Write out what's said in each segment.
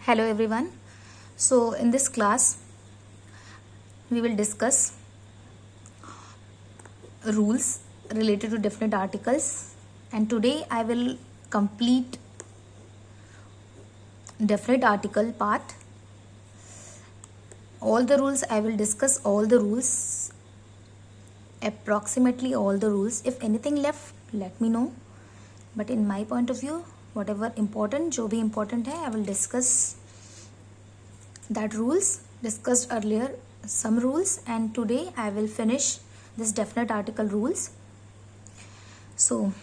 Hello everyone. So in this class we will discuss rules related to definite articles, and today I will complete definite article part. All the rules I will discuss, all the rules, approximately all the rules. If anything left, let me know. But in my point of view, whatever important, जो भी important है, I will discuss that rules discussed earlier, some rules, and today I will finish this definite article rules. So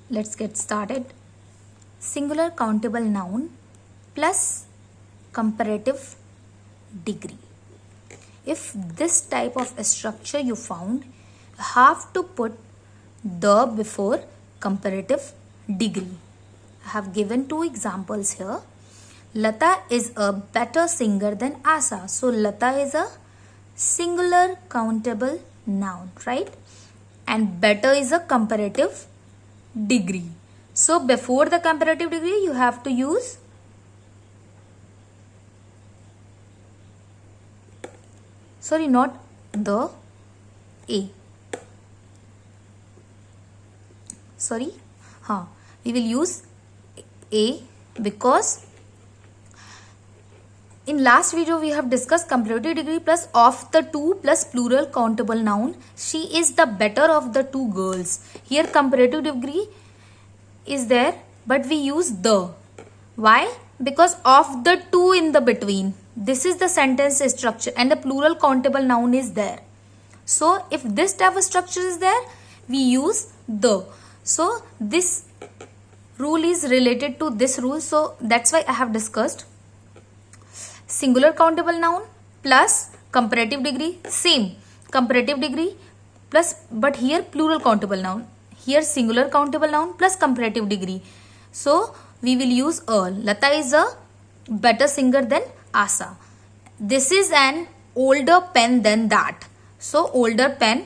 let's get started. Singular countable noun plus comparative degree. If this type of structure you found, you have to put the before comparative degree. I have given two examples here. Lata is a better singer than Asa. So Lata is a singular countable noun, right? And better is a comparative degree. So before the comparative degree, you have to use not the A. We will use A because in last video we have discussed comparative degree plus of the two plus plural countable noun. She is the better of the two girls. Here comparative degree is there, but we use the. Why? Because of the two in the between. This is the sentence structure and the plural countable noun is there. So if this type of structure is there, we use the. So this rule is related to this rule. So that's why I have discussed singular countable noun plus comparative degree. Same comparative degree plus, but here plural countable noun. Here singular countable noun plus comparative degree. So we will use a. Lata is a better singer than Asa. This is an older pen than that. So older pen,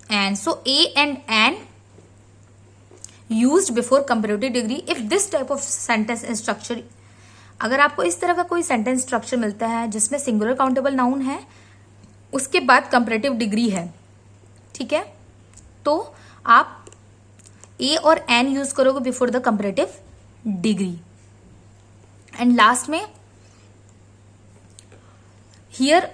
and so A and an used before comparative degree. If this type of sentence structure, अगर आपको इस तरह का कोई sentence structure मिलता है जिसमें singular countable noun है, उसके बाद कंपैरेटिव डिग्री है, ठीक है, तो आप ए और एन यूज करोगे before the comparative degree. And last में here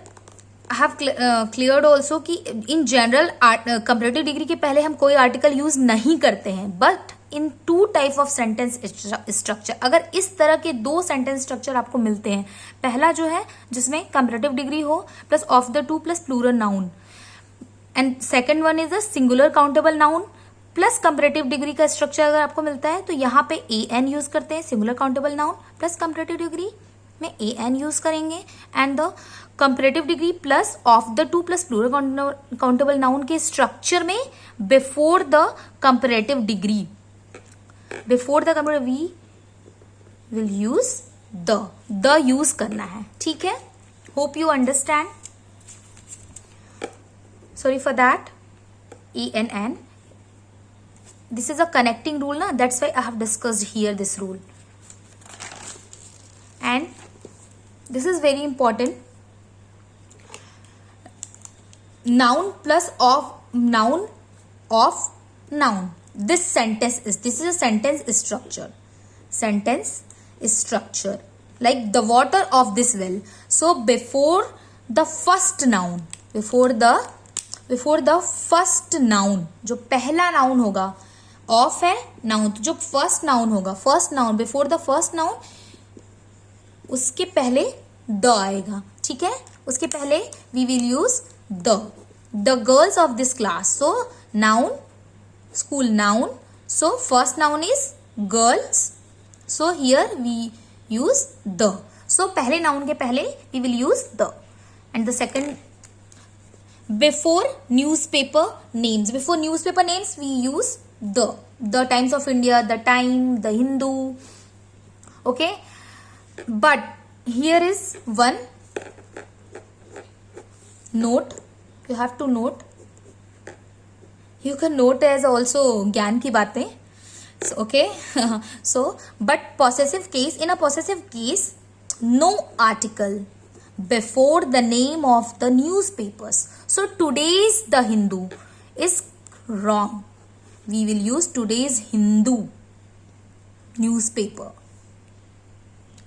I have cleared also कि इन जनरल कंपैरेटिव डिग्री के पहले हम कोई आर्टिकल यूज नहीं करते हैं, but in two type of sentence structure, अगर इस तरह के दो सेंटेंस स्ट्रक्चर आपको मिलते हैं, पहला जो है जिसमें कंपैरेटिव डिग्री हो plus of the two plus plural noun, and second one is a singular countable noun plus comparative degree का स्ट्रक्चर अगर आपको मिलता है, तो यहाँ पे ए एन यूज करते हैं. Singular countable noun plus comparative degree में ए एन यूज करेंगे, and the comparative degree plus of the two plus plural countable noun के स्ट्रक्चर में before the comparative degree, before the comparative we will use the use करना है, ठीक है. Hope you understand. Sorry for that. E and N. This is a connecting rule, na? That's why I have discussed here this rule. And this is very important. Noun plus of noun of noun. This is a sentence structure. Sentence structure. Like the water of this well. So before the first noun, before the first noun, जो पहला noun होगा, of है noun, तो जो first noun होगा, first noun before the first noun, उसके पहले the आएगा, ठीक है. उसके पहले we will use the girls of this class. So noun, school noun, so first noun is girls, so here we use the. So पहले नाउन के पहले we will use the. And the second, before newspaper names, before newspaper names we use the Times of India, the Time, the Hindu, okay. But here is one note you have to note. You can note as also ज्ञान की बातें. So, okay. So, but possessive case, in a possessive case, no article before the name of the newspapers. So, today's The Hindu is wrong. We will use today's Hindu newspaper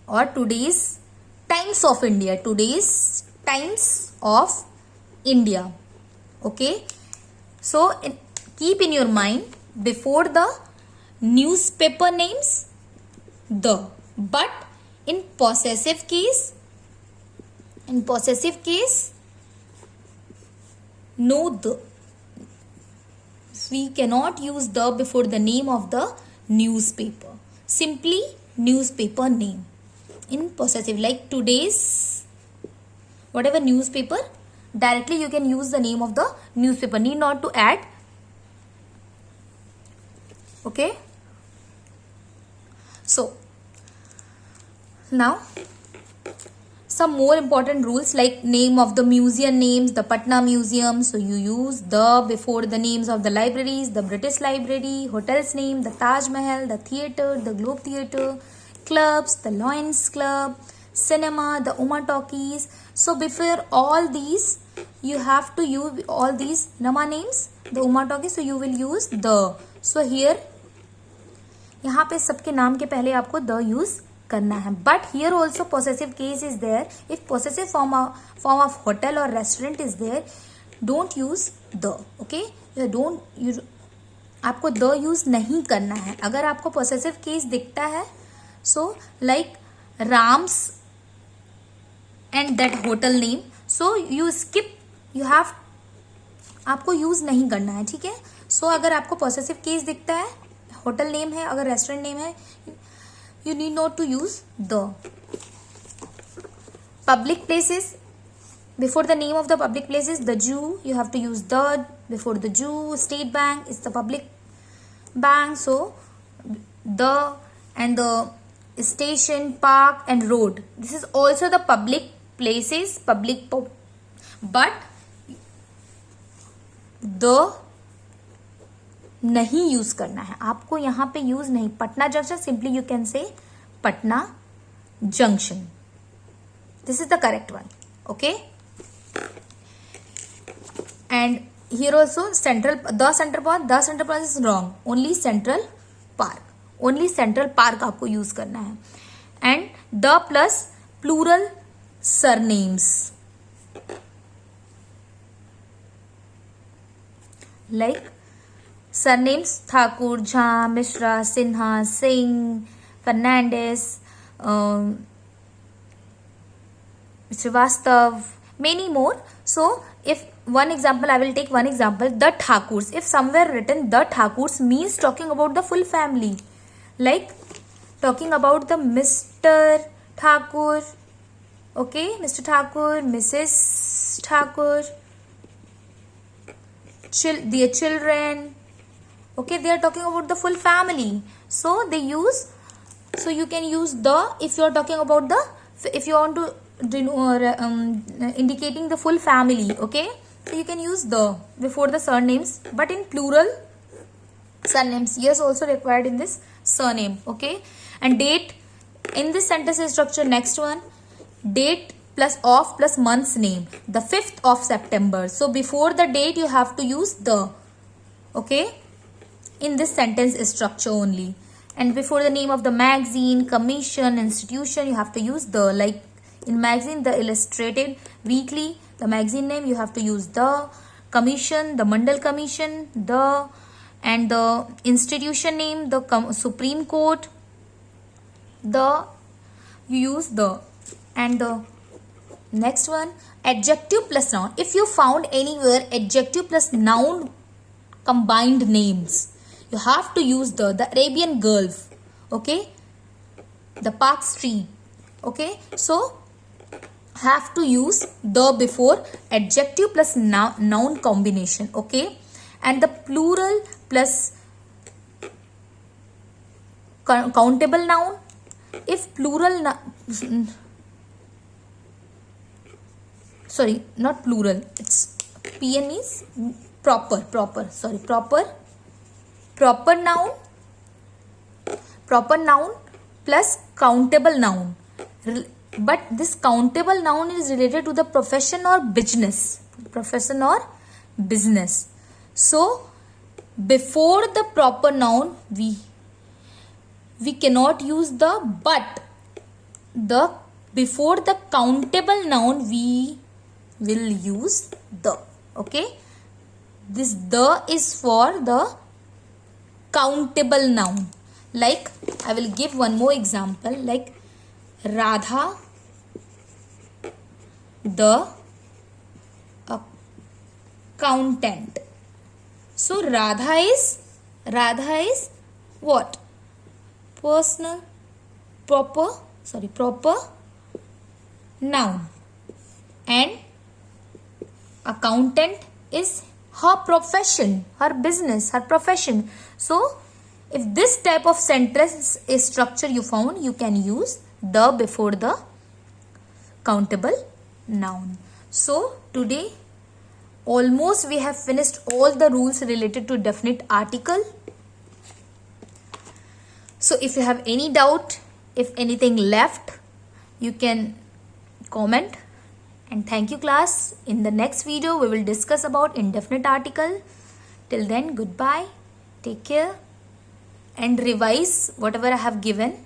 or today's Times of India. Today's Times of India. Okay. So, keep in your mind, before the newspaper names, the. But in possessive case, no the. We cannot use the before the name of the newspaper. Simply newspaper name. In possessive, like today's, whatever newspaper, directly you can use the name of the newspaper. Need not to add. Okay. So, now some more important rules, like name of the museum names, the Patna Museum. So you use the before the names of the libraries, the British Library, hotel's name, the Taj Mahal, the theatre, the Globe Theatre, clubs, the Lions Club, cinema, the Uma Talkies. So before all these, you have to use all these cinema names, the Uma Talkies. So you will use the. So here, यहाँ पे सबके नाम के पहले आपको the use करना है. But here also possessive case is there. If possessive form of hotel और restaurant is there, don't use the. Okay, आपको द यूज नहीं करना है. अगर आपको पोसेसिव केस दिखता है, so like Ram's and that hotel name, so you skip, you have, आपको यूज नहीं करना है. ठीक है. सो अगर आपको पोसेसिव केस दिखता है, होटल नेम है, अगर रेस्टोरेंट नेम है, you need not to use the. Public places, before the name of the public places, the Jew, you have to use the before the Jew. State Bank is the public bank, so the, and the station, park and road, this is also the public places, but the नहीं use करना है आपको. यहां पे use नहीं. Patna junction, simply you can say Patna junction. This is the correct one. Okay. And here also central, the central park is wrong. Only central park आपको use करना है. And the plus plural surnames, like surnames Thakur, Jha, Mishra, Sinha, Singh, Fernandez, Srivastav, many more. So if one example, I will take one example, the Thakurs. If somewhere written the Thakurs, means talking about the full family, like talking about the Mr. Thakur, okay, Mr. Thakur, Mrs. Thakur, their children. Okay, they are talking about the full family, so they use, so you can use the if you are talking about the, if you want to indicating the full family. Okay, so you can use the before the surnames, but in plural surnames, yes, also required in this surname. Okay, and date in this sentence structure, next one, date plus of plus month's name, the 5th of September. So before the date you have to use the. Okay, in this sentence structure only. And before the name of the magazine, commission, institution, you have to use the. Like in magazine, the Illustrated Weekly, the magazine name, you have to use the. Commission, the Mandal Commission, the. And the institution name, the Supreme Court, the, you use the. And the next one, adjective plus noun. If you found anywhere adjective plus noun combined names, you have to use the Arabian Gulf, okay, the Park Street. Okay, so have to use the before adjective plus noun combination. Okay, and the plural plus countable noun. If plural sorry, not plural, it's PN is proper noun proper noun plus countable noun. But this countable noun is related to the profession or business. Profession or business. So before the proper noun we cannot use the but. The before the countable noun we will use the. Okay. This the is for the countable noun. Like I will give one more example, like Radha the accountant. So Radha is what? Proper noun, and accountant is her profession, her business, her profession. So if this type of sentence is structure you found, you can use the before the countable noun. So today almost we have finished all the rules related to definite article. So if you have any doubt, if anything left, you can comment. And thank you class. In the next video we will discuss about indefinite article. Till then, goodbye, take care, and revise whatever I have given.